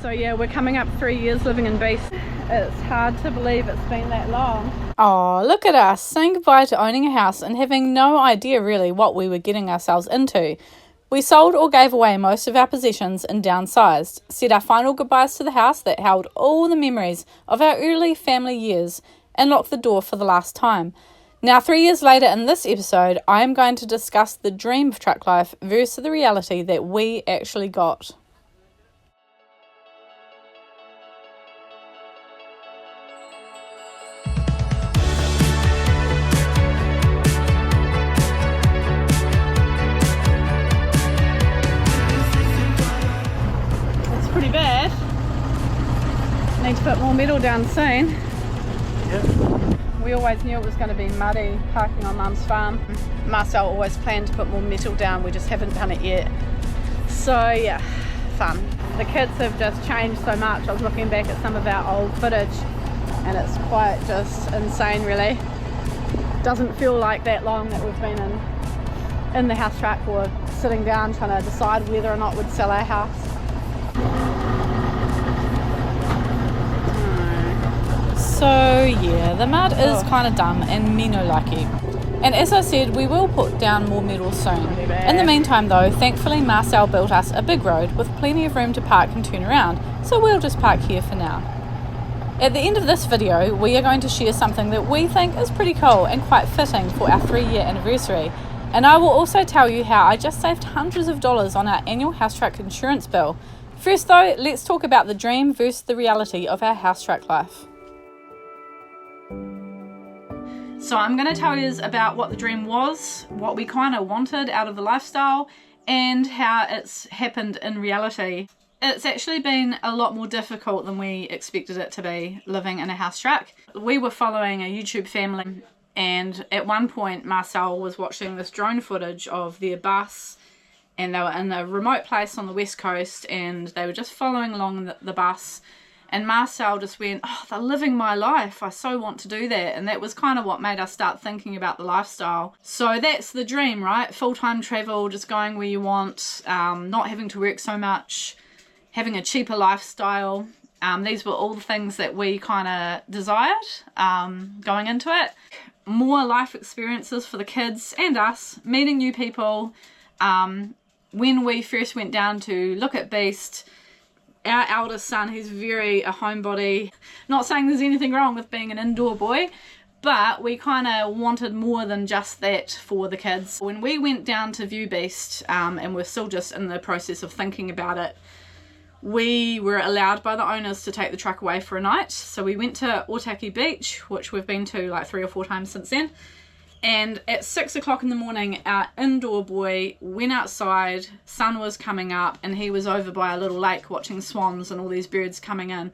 So yeah, we're coming up 3 years living in Beast. It's hard to believe it's been that long. Oh, look at us, saying goodbye to owning a house and having no idea really what we were getting ourselves into. We sold or gave away most of our possessions and downsized, said our final goodbyes to the house that held all the memories of our early family years, and locked the door for the last time. Now, 3 years later in this episode, I am going to discuss the dream of truck life versus the reality that we actually got. It's pretty bad. Need to put more metal down soon. Yep. We always knew it was going to be muddy parking on Mum's farm. Marcel always planned to put more metal down, we just haven't done it yet. So yeah, fun. The kids have just changed so much. I was looking back at some of our old footage and it's quite just insane really. Doesn't feel like that long that we've been in the house track or sitting down trying to decide whether or not we'd sell our house. So yeah, the mud is kind of dumb and me no like it. And as I said, we will put down more metal soon. In the meantime though, thankfully Marcel built us a big road with plenty of room to park and turn around, so we'll just park here for now. At the end of this video, we are going to share something that we think is pretty cool and quite fitting for our 3-year anniversary. And I will also tell you how I just saved hundreds of dollars on our annual house truck insurance bill. First though, let's talk about the dream versus the reality of our house truck life. So I'm going to tell you about what the dream was, what we kind of wanted out of the lifestyle, and how it's happened in reality. It's actually been a lot more difficult than we expected it to be, living in a house truck. We were following a YouTube family, and at one point Marcel was watching this drone footage of their bus, and they were in a remote place on the west coast, and they were just following along the bus. And Marcel just went, oh, they're living my life. I so want to do that. And that was kind of what made us start thinking about the lifestyle. So that's the dream, right? Full-time travel, just going where you want, not having to work so much, having a cheaper lifestyle. These were all the things that we kind of desired going into it. More life experiences for the kids and us, meeting new people. When we first went down to look at Beast, our eldest son, he's very a homebody. Not saying there's anything wrong with being an indoor boy, but we kind of wanted more than just that for the kids. When we went down to view Beast, and we're still just in the process of thinking about it, we were allowed by the owners to take the truck away for a night. So we went to Otaki Beach, which we've been to like 3 or 4 times since then. And at 6 o'clock in the morning, our indoor boy went outside, sun was coming up, and he was over by a little lake watching swans and all these birds coming in.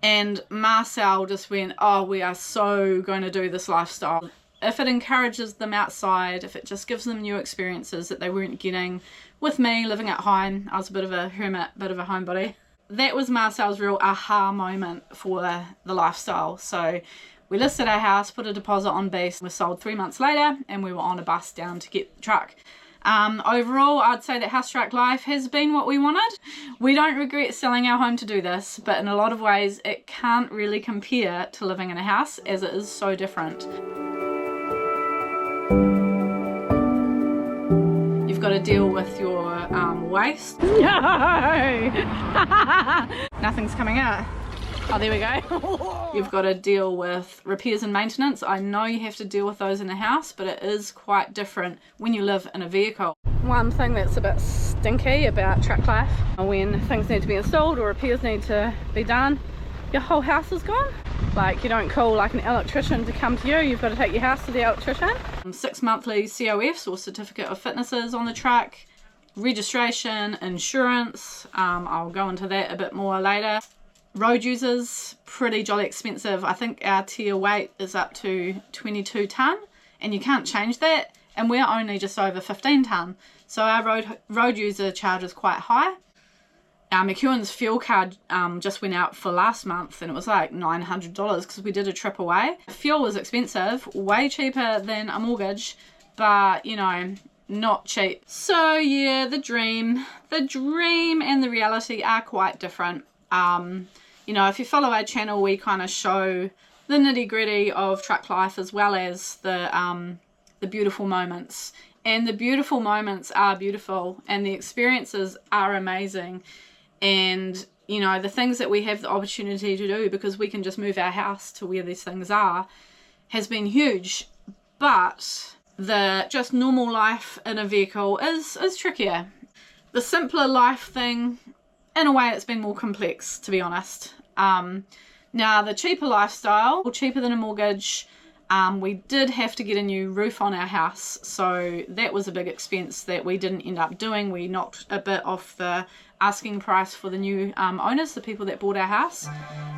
And Marcel just went, oh, we are so going to do this lifestyle. If it encourages them outside, if it just gives them new experiences that they weren't getting with me living at home. I was a bit of a hermit, bit of a homebody. That was Marcel's real aha moment for the lifestyle. So we listed our house, put a deposit on Beast, we sold 3 months later, and we were on a bus down to get the truck. Overall, I'd say that house truck life has been what we wanted. We don't regret selling our home to do this, but in a lot of ways it can't really compare to living in a house, as it is so different. You've got to deal with your waste. No! Nothing's coming out. Oh, there we go. You've got to deal with repairs and maintenance. I know you have to deal with those in a house, but it is quite different when you live in a vehicle. One thing that's a bit stinky about truck life, when things need to be installed or repairs need to be done, your whole house is gone. Like, you don't call like an electrician to come to you, you've got to take your house to the electrician. 6 monthly COFs or certificate of fitnesses on the truck, registration, insurance, I'll go into that a bit more later. Road users, pretty jolly expensive. I think our tier weight is up to 22 tonne, and you can't change that, and we're only just over 15 tonne, so our road user charge is quite high. McEwen's fuel card just went out for last month, and it was like $900 because we did a trip away. Fuel is expensive, way cheaper than a mortgage, but you know, not cheap. So yeah, the dream and the reality are quite different. You know, if you follow our channel, we kind of show the nitty-gritty of truck life as well as the beautiful moments. And the beautiful moments are beautiful, and the experiences are amazing. And, you know, the things that we have the opportunity to do because we can just move our house to where these things are has been huge. But the just normal life in a vehicle is trickier. The simpler life thing, in a way, it's been more complex, to be honest. Now, the cheaper lifestyle, cheaper than a mortgage, we did have to get a new roof on our house, so that was a big expense that we didn't end up doing. We knocked a bit off the asking price for the new owners, the people that bought our house,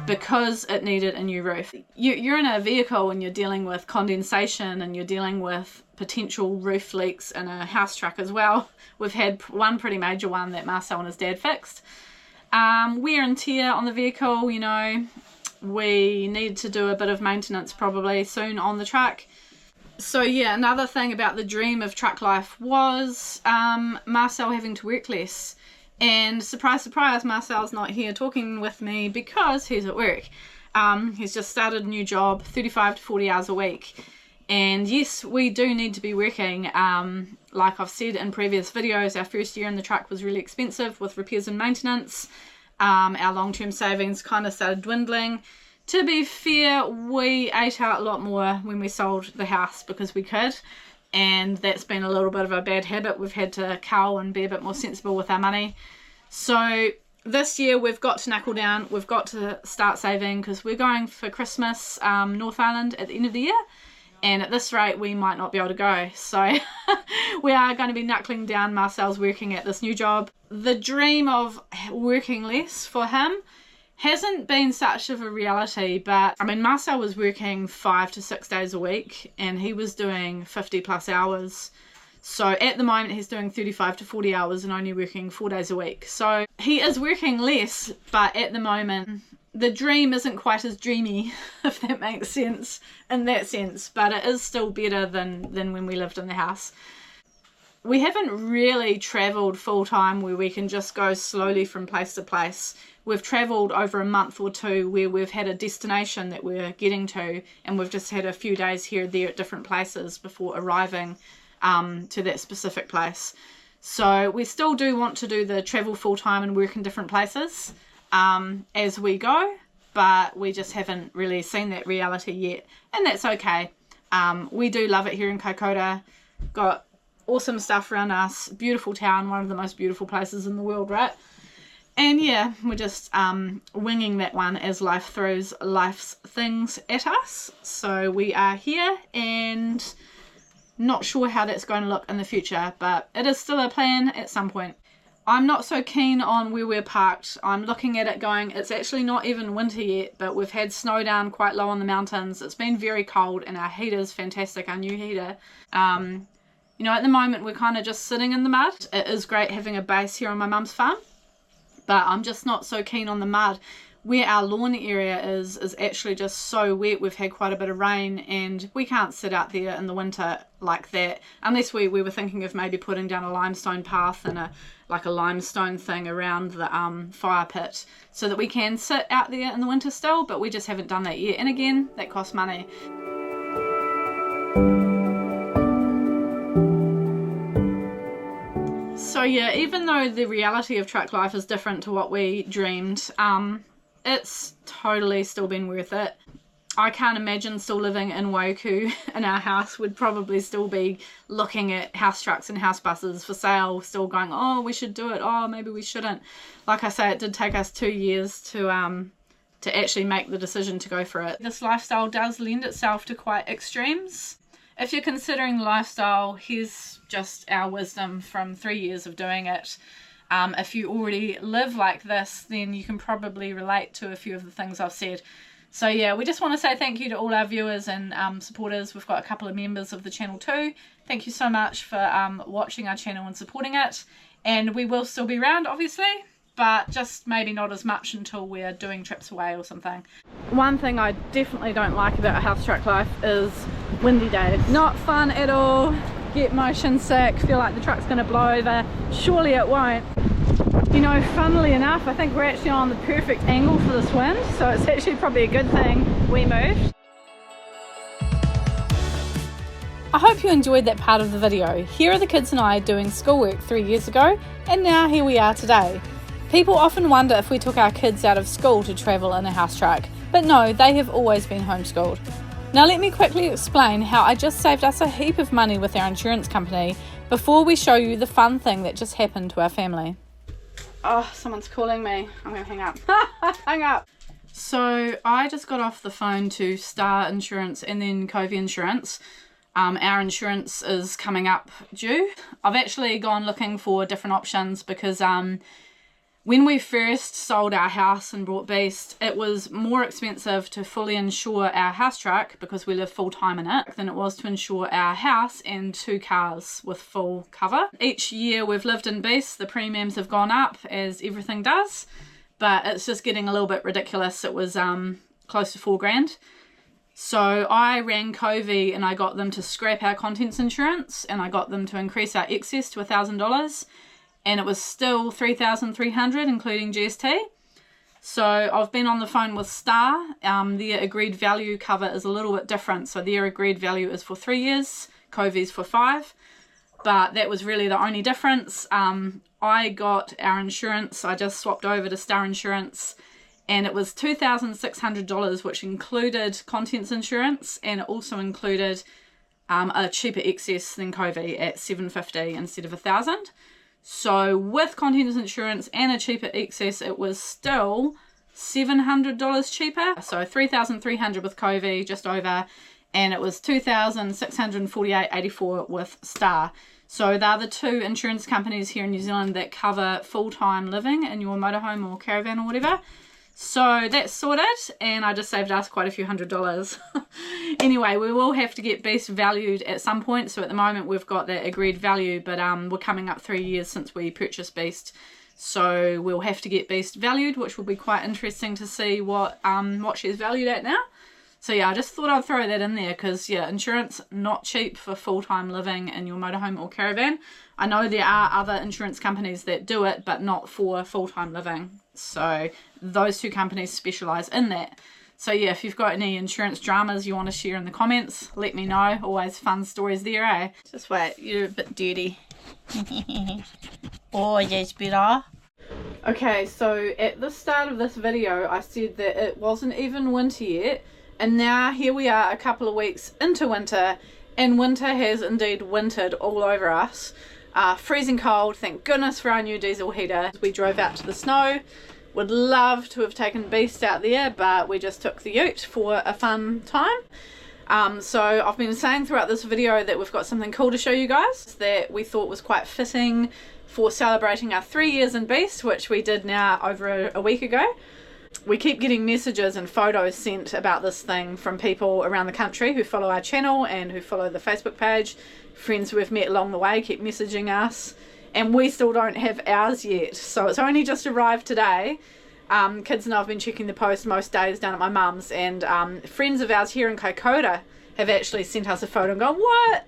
because it needed a new roof. You're in a vehicle and you're dealing with condensation and you're dealing with potential roof leaks in a house truck as well. We've had one pretty major one that Marcel and his dad fixed. Wear and tear on the vehicle, you know, we need to do a bit of maintenance probably soon on the truck. So yeah, another thing about the dream of truck life was Marcel having to work less. And surprise, surprise, Marcel's not here talking with me because he's at work. He's just started a new job, 35 to 40 hours a week. And yes, we do need to be working. Like I've said in previous videos, our first year in the truck was really expensive with repairs and maintenance. Our long-term savings kind of started dwindling. To be fair, we ate out a lot more when we sold the house because we could, and that's been a little bit of a bad habit. We've had to cull and be a bit more sensible with our money. So this year we've got to knuckle down, we've got to start saving because we're going for Christmas North Island at the end of the year, and at this rate we might not be able to go. So we are going to be knuckling down. Marcel's working at this new job. The dream of working less for him hasn't been such of a reality, but I mean, Marcel was working 5 to 6 days a week and he was doing 50 plus hours. So at the moment he's doing 35 to 40 hours and only working 4 days a week. So he is working less, but at the moment the dream isn't quite as dreamy, if that makes sense, in that sense, but it is still better than when we lived in the house. We haven't really travelled full time where we can just go slowly from place to place. We've travelled over a month or two where we've had a destination that we're getting to, and we've just had a few days here and there at different places before arriving to that specific place. So we still do want to do the travel full time and work in different places as we go, but we just haven't really seen that reality yet, and that's okay. We do love it here in Kaikoura. Got awesome stuff around us, beautiful town, one of the most beautiful places in the world, right? And yeah, we're just winging that one as life throws life's things at us. So we are here and not sure how that's going to look in the future, but it is still a plan at some point. I'm not so keen on where we're parked. I'm looking at it going, it's actually not even winter yet, but we've had snow down quite low on the mountains. It's been very cold and our heater's fantastic, our new heater. You know, at the moment we're kind of just sitting in the mud. It is great having a base here on my mum's farm, but I'm just not so keen on the mud. Where our lawn area is actually just so wet. We've had quite a bit of rain and we can't sit out there in the winter like that, unless we were thinking of maybe putting down a limestone path and a limestone thing around the fire pit so that we can sit out there in the winter still, but we just haven't done that yet, and again, that costs money. So yeah, even though the reality of truck life is different to what we dreamed, it's totally still been worth it. I can't imagine still living in Waiuku in our house. Would probably still be looking at house trucks and house buses for sale, still going, oh, we should do it, oh, maybe we shouldn't. Like I say, it did take us 2 years to actually make the decision to go for it. This lifestyle does lend itself to quite extremes. If you're considering the lifestyle, here's just our wisdom from 3 years of doing it. If you already live like this, then you can probably relate to a few of the things I've said. So yeah, we just want to say thank you to all our viewers and supporters. We've got a couple of members of the channel too. Thank you so much for watching our channel and supporting it. And we will still be around, obviously, but just maybe not as much until we're doing trips away or something. One thing I definitely don't like about a house truck life is windy days. Not fun at all. Get motion sick, feel like the truck's going to blow over. Surely it won't. You know, funnily enough, I think we're actually on the perfect angle for this wind, so it's actually probably a good thing we moved. I hope you enjoyed that part of the video. Here are the kids and I doing schoolwork 3 years ago, and now here we are today. People often wonder if we took our kids out of school to travel in a house truck, but no, they have always been homeschooled. Now let me quickly explain how I just saved us a heap of money with our insurance company before we show you the fun thing that just happened to our family. Oh, someone's calling me. I'm going to hang up. Hang up. So I just got off the phone to Star Insurance and then Covey Insurance. Our insurance is coming up due. I've actually gone looking for different options because when we first sold our house and bought Beast, it was more expensive to fully insure our house truck because we live full time in it than it was to insure our house and 2 cars with full cover. Each year we've lived in Beast, the premiums have gone up as everything does, but it's just getting a little bit ridiculous. It was close to $4,000. So I rang Covey and I got them to scrap our contents insurance and I got them to increase our excess to $1,000. And it was still $3,300 including GST. So I've been on the phone with Star. Their agreed value cover is a little bit different. So their agreed value is for 3 years, Covey's for 5. But that was really the only difference. I got our insurance, I just swapped over to Star Insurance, and it was $2,600, which included contents insurance, and it also included a cheaper excess than Covey at $750 instead of $1,000. So with contents insurance and a cheaper excess, it was still $700 cheaper. So $3,300 with Covey, just over, and it was $2,648.84 with Star. So they're the 2 insurance companies here in New Zealand that cover full-time living in your motorhome or caravan or whatever. So that's sorted, and I just saved us quite a few $100s. Anyway, we will have to get Beast valued at some point. So at the moment we've got that agreed value, but we're coming up 3 years since we purchased Beast. So we'll have to get Beast valued, which will be quite interesting to see what she's valued at now. So yeah, I just thought I'd throw that in there because yeah, insurance not cheap for full-time living in your motorhome or caravan. I know there are other insurance companies that do it, but not for full-time living. So those 2 companies specialise in that. So yeah, if you've got any insurance dramas you want to share in the comments, let me know. Always fun stories there, eh? Just wait, you're a bit dirty. Oh, yes, better. Okay, so at the start of this video I said that it wasn't even winter yet, and now here we are a couple of weeks into winter, and winter has indeed wintered all over us. Freezing cold, thank goodness for our new diesel heater. We drove out to the snow. Would love to have taken Beast out there, but we just took the ute for a fun time. So I've been saying throughout this video that we've got something cool to show you guys that we thought was quite fitting for celebrating our 3 years in Beast, which we did now over a week ago. We keep getting messages and photos sent about this thing from people around the country who follow our channel and who follow the Facebook page. Friends we've met along the way keep messaging us, and we still don't have ours yet. So it's only just arrived today. Kids and I have been checking the post most days down at my mum's, and friends of ours here in Kaikoura have actually sent us a photo and gone, what?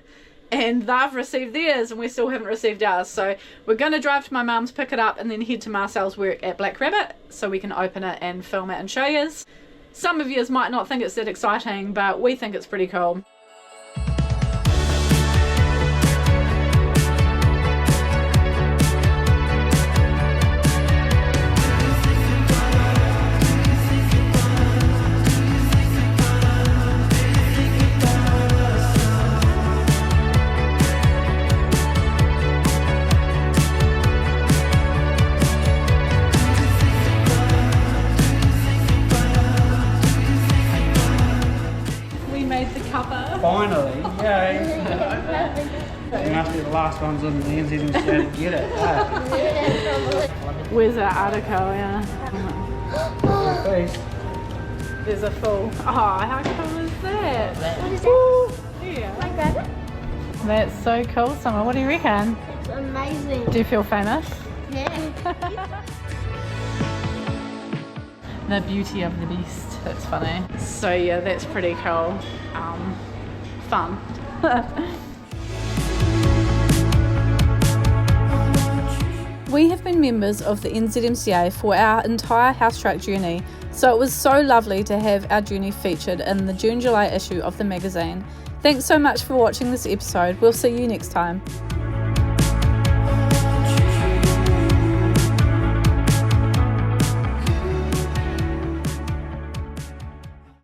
And they've received theirs and we still haven't received ours. So we're going to drive to my mum's, pick it up, and then head to Marcel's work at Black Rabbit so we can open it and film it and show yous. Some of yous might not think it's that exciting, but we think it's pretty cool. Finally, yay! You must be the last ones in the NZMCA to get it. Where's our article? Yeah. There's a full. Oh, how cool is that? What is that? Ooh, yeah. Can I grab it? That's so cool, Summer. What do you reckon? It's amazing. Do you feel famous? Yeah. The beauty of the beast. That's funny. So yeah, that's pretty cool. Fun. We have been members of the NZMCA for our entire house track journey, so it was so lovely to have our journey featured in the June-July issue of the magazine. Thanks so much for watching this episode. We'll see you next time.